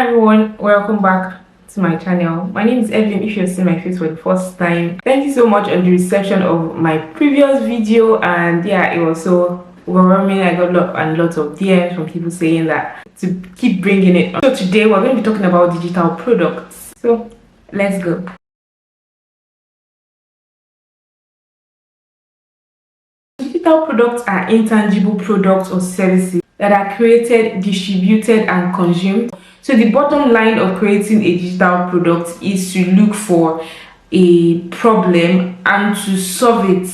everyone, welcome back to my channel. My name is Evelyn. If you're seeing my face for the first time, thank you so much on the reception of my previous video, and yeah, it was so overwhelming. I got lots of DMs from people saying that to keep bringing it on. So today we're going to be talking about digital products. So let's go. Digital products are intangible products or services that are created, distributed, and consumed. So the bottom line of creating a digital product is to look for a problem and to solve it.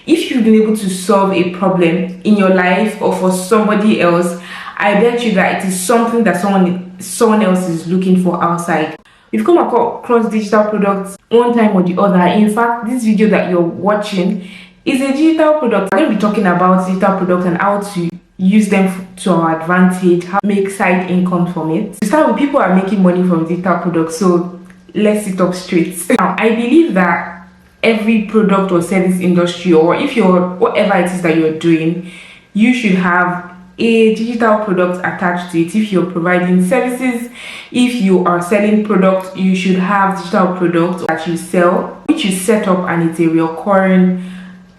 If you've been able to solve a problem in your life or for somebody else, I bet you that it is something that someone else is looking for outside. We've come across digital products one time or the other. In fact, this video that you're watching is a digital product. I'm going to be talking about digital products and how to use them to our advantage, how to make side income from it. To start with, people are making money from digital products, so let's sit up straight. Now, I believe that every product or service industry, or if you're whatever it is that you're doing, you should have a digital product attached to it. If you're providing services, if you are selling products, you should have digital products that you sell, which you set up, and it's a recurring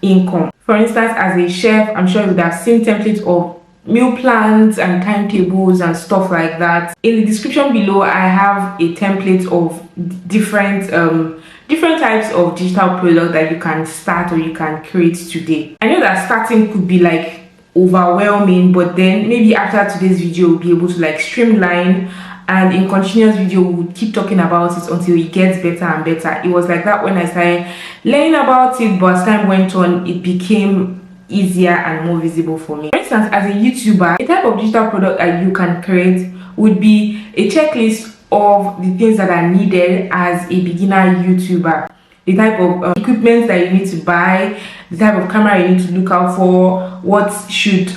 income. For instance, as a chef, I'm sure you would have seen templates of meal plans and timetables and stuff like that. In the description below, I have a template of different types of digital products that you can start or you can create today. I know that starting could be like overwhelming, but then maybe after today's video we'll be able to like streamline, and in continuous video we'll keep talking about it until it gets better and better. It was like that when I started learning about it, but as time went on it became easier and more visible for me. For instance, as a YouTuber, a type of digital product that you can create would be a checklist of the things that are needed as a beginner YouTuber. The type of equipment that you need to buy, the type of camera you need to look out for, what should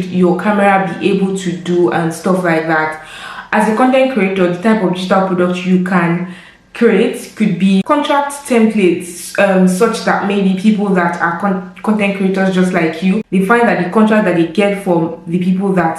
your camera be able to do, and stuff like that. As a content creator, the type of digital product you can create could be contract templates, such that maybe people that are content creators just like you, they find that the contract that they get from the people that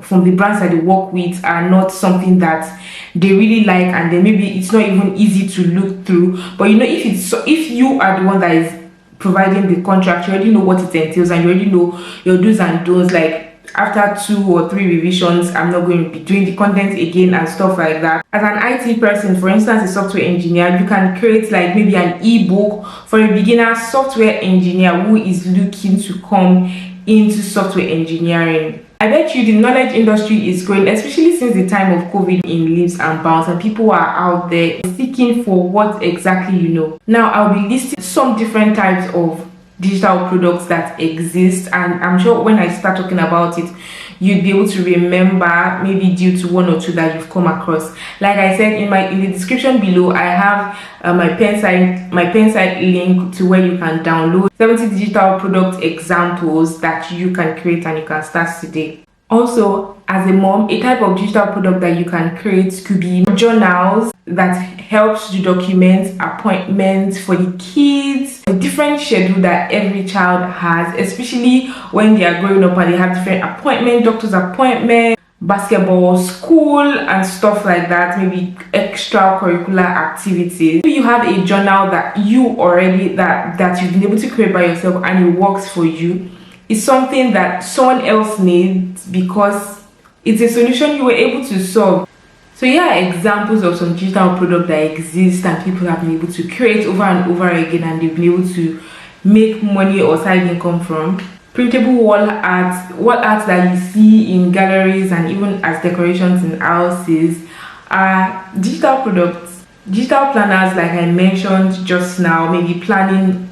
from the brands that they work with are not something that they really like, and then maybe it's not even easy to look through. But you know, if you are the one that is providing the contract, you already know what it entails and you already know your do's and don'ts. Like, after 2 or 3 revisions, I'm not going to be doing the content again and stuff like that. As an IT person, for instance, a software engineer, you can create like maybe an ebook for a beginner software engineer who is looking to come into software engineering. I bet you the knowledge industry is growing, especially since the time of COVID, in leaps and bounds, and people are out there seeking for what exactly you know. Now, I'll be listing some different types of digital products that exist, and I'm sure when I start talking about it, you'd be able to remember, maybe due to 1 or 2 that you've come across. Like I said, in the description below, I have my pen site link to where you can download 70 digital product examples that you can create and you can start today. Also, as a mom, a type of digital product that you can create could be journals that helps to document appointments for the kids, a different schedule that every child has, especially when they are growing up and they have different appointments, doctor's appointments, basketball, school, and stuff like that, maybe extracurricular activities. If you have a journal that you've been able to create by yourself and it works for you, it's something that someone else needs because it's a solution you were able to solve. So here are examples of some digital products that exist and people have been able to create over and over again, and they've been able to make money or side income from. Printable wall art that you see in galleries and even as decorations in houses are digital products. Digital planners, like I mentioned just now, maybe planning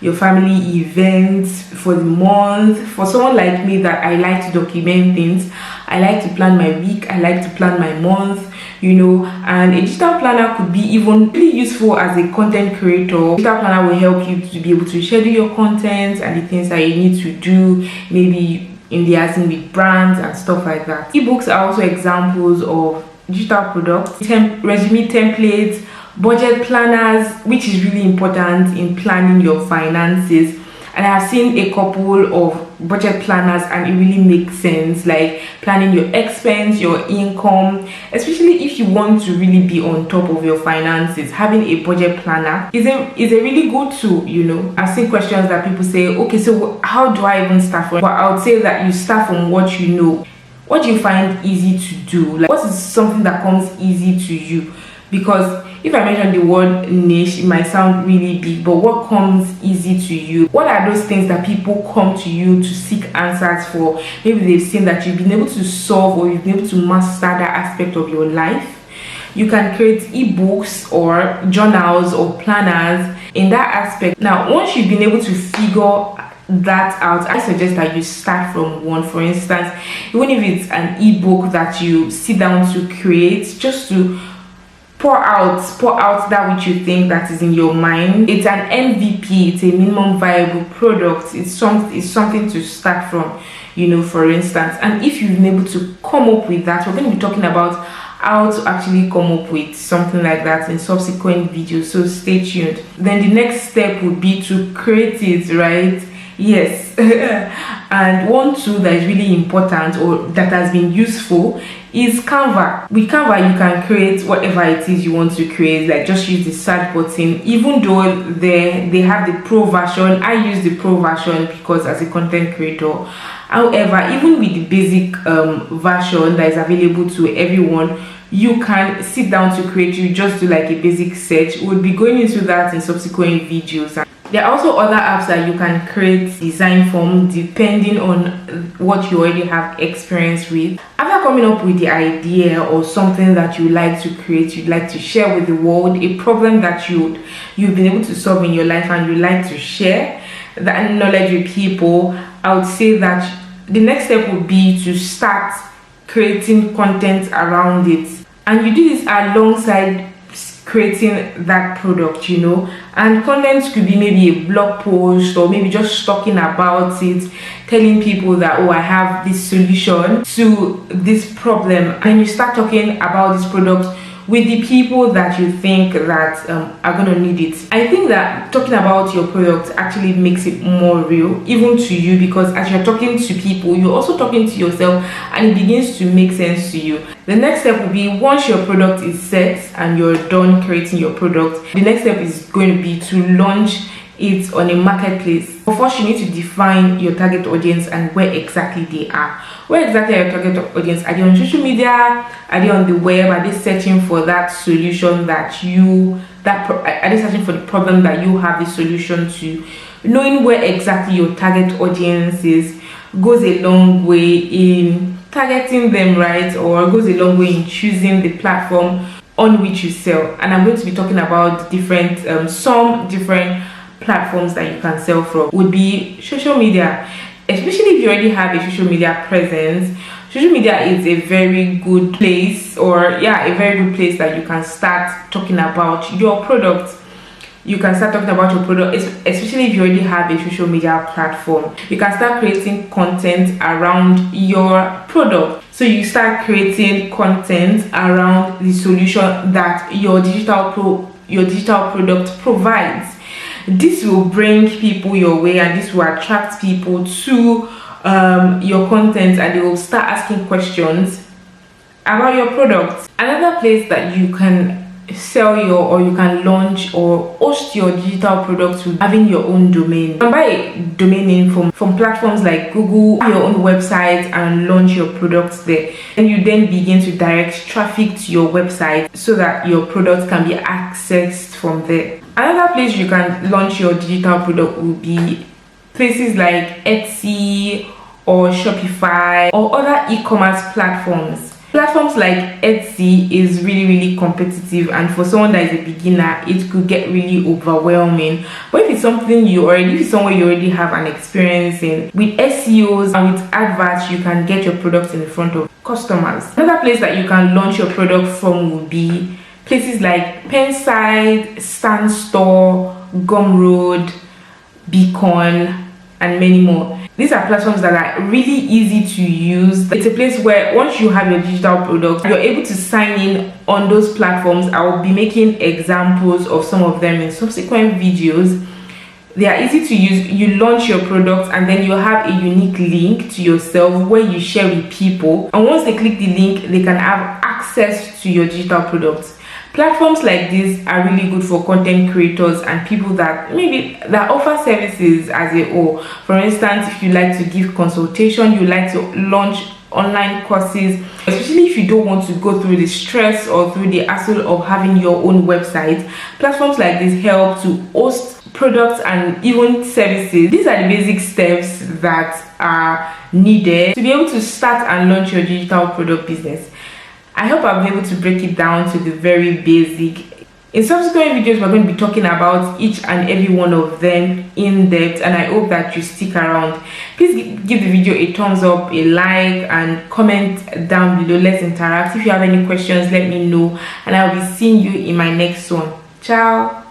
your family events for the month. For someone like me that I like to document things, I like to plan my week, I like to plan my month, you know, and a digital planner could be even really useful as a content creator. Digital planner will help you to be able to schedule your content and the things that you need to do, maybe in liaison with brands and stuff like that. Ebooks are also examples of digital products. Resume templates, budget planners, which is really important in planning your finances, and I have seen a couple of budget planners, and it really makes sense, like planning your expense, your income. Especially if you want to really be on top of your finances, having a budget planner is a really good tool. You know, I've seen questions that people say, okay, so how do I even start from? But I would say that you start from what you know. What do you find easy to do? Like, what is something that comes easy to you? Because if I mention the word niche, it might sound really big, but what comes easy to you? What are those things that people come to you to seek answers for? Maybe they've seen that you've been able to solve, or you've been able to master that aspect of your life. You can create ebooks or journals or planners in that aspect. Now, once you've been able to figure that out, I suggest that you start from one. For instance, even if it's an ebook that you sit down to create, just to pour out that which you think that is in your mind. It's an MVP, it's a minimum viable product. It's something to start from, you know, for instance. And if you've been able to come up with that, we're going to be talking about how to actually come up with something like that in subsequent videos, so stay tuned. Then the next step would be to create it, right? Yes. And one tool that is really important, or that has been useful, is Canva. With Canva, you can create whatever it is you want to create. Like, just use the search button. Even though they have the pro version, I use the pro version because as a content creator. However, even with the basic version that is available to everyone, you can sit down to create. You just do like a basic search. We'll be going into that in subsequent videos. There are also other apps that you can create design from, depending on what you already have experience with. After coming up with the idea or something that you like to create, you'd like to share with the world, a problem that you've been able to solve in your life, and you like to share that knowledge with people, I would say that the next step would be to start creating content around it. And you do this alongside creating that product, you know. And content could be maybe a blog post, or maybe just talking about it, telling people that, oh, I have this solution to this problem. And you start talking about this product with the people that you think that are gonna need it. I think that talking about your product actually makes it more real, even to you, because as you're talking to people, you're also talking to yourself, and it begins to make sense to you. The next step will be, once your product is set and you're done creating your product, the next step is going to be to launch it on a marketplace. But first, you need to define your target audience and where exactly they are. Where exactly are your target audience? Are they on social media? Are they on the web? Are they searching for that solution are they searching for the problem that you have the solution to? Knowing where exactly your target audience is goes a long way in targeting them, right? Or goes a long way in choosing the platform on which you sell. And I'm going to be talking about some different platforms that you can sell from. Would be social media. Especially if you already have a social media presence, social media is a very good place, a very good place that you can start talking about your product. You can start talking about your product, especially if you already have a social media platform. You can start creating content around your product. So you start creating content around the solution that your digital product provides. This will bring people your way, and this will attract people to your content, and they will start asking questions about your product. Another place that you can sell or you can launch or host your digital products with having your own domain. You can buy a domain name from platforms like Google, your own website, and launch your products there. And you then begin to direct traffic to your website so that your products can be accessed from there. Another place you can launch your digital product will be places like Etsy or Shopify or other e-commerce platforms. Platforms like Etsy is really competitive, and for someone that is a beginner, it could get really overwhelming. But if it's somewhere you already have an experience in, with SEOs and with adverts, you can get your product in front of customers. Another place that you can launch your product from would be places like Penside, Stanstore, Gumroad, Beacon, and many more. These are platforms that are really easy to use. It's a place where once you have your digital product, you're able to sign in on those platforms. I will be making examples of some of them in subsequent videos. They are easy to use. You launch your product and then you have a unique link to yourself where you share with people, and once they click the link, they can have access to your digital products. Platforms like this are really good for content creators and people that offer services as a whole. For instance, if you like to give consultation, you like to launch online courses, especially if you don't want to go through the stress or through the hassle of having your own website, platforms like this help to host products and even services. These are the basic steps that are needed to be able to start and launch your digital product business. I hope I've been able to break it down to the very basic. In subsequent videos, we're going to be talking about each and every one of them in depth, and I hope that you stick around. Please give the video a thumbs up, a like, and comment down below. Let's interact. If you have any questions, let me know, and I'll be seeing you in my next one. Ciao.